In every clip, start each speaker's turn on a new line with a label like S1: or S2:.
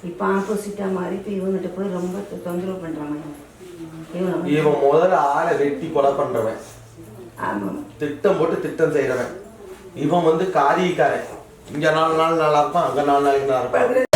S1: இப்போ ஆப்போசிட்டா மாறி இப்போ இவங்கிட்ட போய் ரொம்ப தொந்தரவு பண்றாங்க.
S2: இவன் முதல்ல ஆளை வெட்டி கொலை பண்றவன், திட்டம் போட்டு திட்டம் செய்யறவன். இவன் வந்து காரியக்காரன். இங்க 4 நாள் நல்லா இருப்பான், அங்க 4 நாளைக்கு நல்லா இருப்பான்.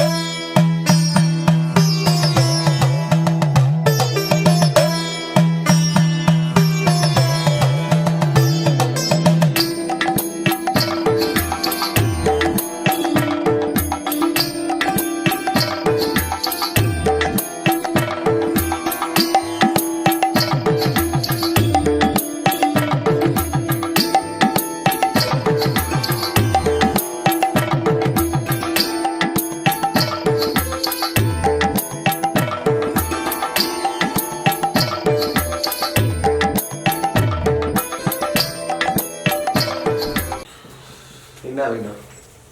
S2: என்ன வேணும்?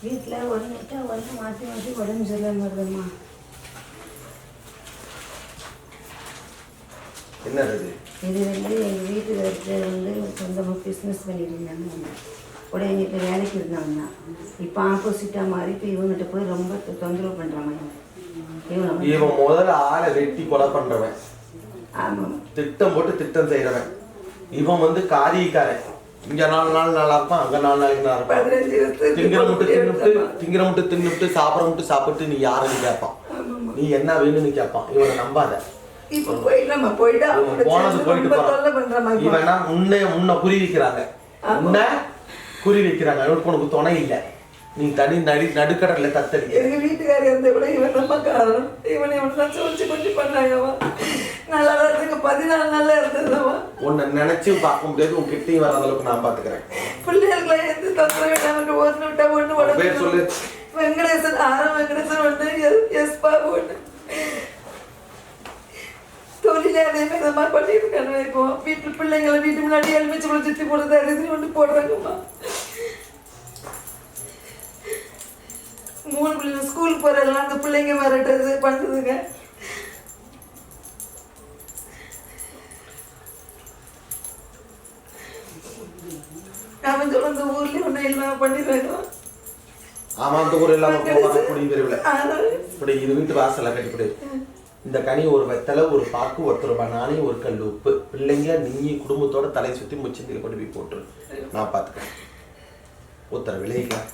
S1: வீட்டில் ஒன்று மாற்றி மாற்றி உடம்பு சரியில்லாம வருதும்மா.
S2: என்ன இது?
S1: இது வந்து எங்கள் வீட்டுக்காரர் வந்து சொந்தமாக பிஸ்னஸ் பண்ணிட்டு இருந்தாங்க. உடனே இப்போ வேலைக்கு இருந்தாங்கன்னா இப்போ ஆப்போசிட்டாக மாறி இப்போ இவங்கிட்ட போய் ரொம்ப தொந்தரவு பண்ணுறாங்க.
S2: இவன் முதல்ல ஆளை வெட்டி கொலை பண்றவன், திட்டம் போட்டு திட்டம் செய்யறவன். இவன் வந்து காரியக்காரன். இங்க 4 நாள் நல்லா இருப்பான், அங்க 4 நாளைக்கு நல்லா இருப்பான். திங்கிற முட்டு தின்னுட்டு சாப்பிட முட்டு சாப்பிட்டு நீ யாருன்னு கேட்பான், நீ என்ன வேணும்னு கேட்பான். இவனை நம்பாத.
S1: போனது போயிட்டு
S2: இவனா முன்ன குறி வைக்கிறாங்க, குறி வைக்கிறாங்க. உனக்கு துணை இல்லை, நீ தனி நடுக்கடல தத்தடி.
S1: எங்க வீட்டுக்காரி இருந்த கூட இவன் நம்ம காரணம். இவனை தான் சோச்சு கொஞ்சம் பண்ணாங்கவா. நல்லா இருந்துங்க, 14 நாள்ல இருந்ததுவா.
S2: உன்னை நினைச்சும் பார்க்க முடியாது, உன் கிட்டையும் வர அளவுக்கு நான் பாத்துக்கிறேன்.
S1: பிள்ளைகளை எந்த தத்துவம் நமக்கு ஒன்று விட்டா ஒன்று
S2: பேர் சொல்லு.
S1: வெங்கடேசன், வெங்கடேசன் ஒன்று, எஸ் பாபு ஒன்று. தொழிலே அதே மாதிரி இந்த மாதிரி பண்ணிட்டு இருக்காங்க. இப்போ வீட்டு பிள்ளைங்களை வீட்டு முன்னாடி எலுமிச்சு கூட சுத்தி போடுறது அரிசி ஒன்று போடுறாங்கம்மா. 3 பிள்ளைங்க ஸ்கூலுக்கு போறதெல்லாம் அந்த பிள்ளைங்க மிரட்டுறது பண்ணுறதுங்க. அவன் சொல்ல அந்த ஊர்ல ஒன்றும் இல்லாம பண்ணிடுறாங்க.
S2: ஆமா, அந்த ஊர் இல்லாம இப்படி இது வீட்டு வாசல கட்டிப்படு. இந்த கனி ஒரு வெத்தலை, ஒரு பாக்கு, 1 ரூபாய் நாணயம், 1 கல் உப்பு. பிள்ளைங்க நீ குடும்பத்தோட தலை சுத்தி முச்சந்தில கொண்டு போய் போட்டுரு, நான் பாத்துக்கிறேன். உத்தர விளைவிக்கலாம்.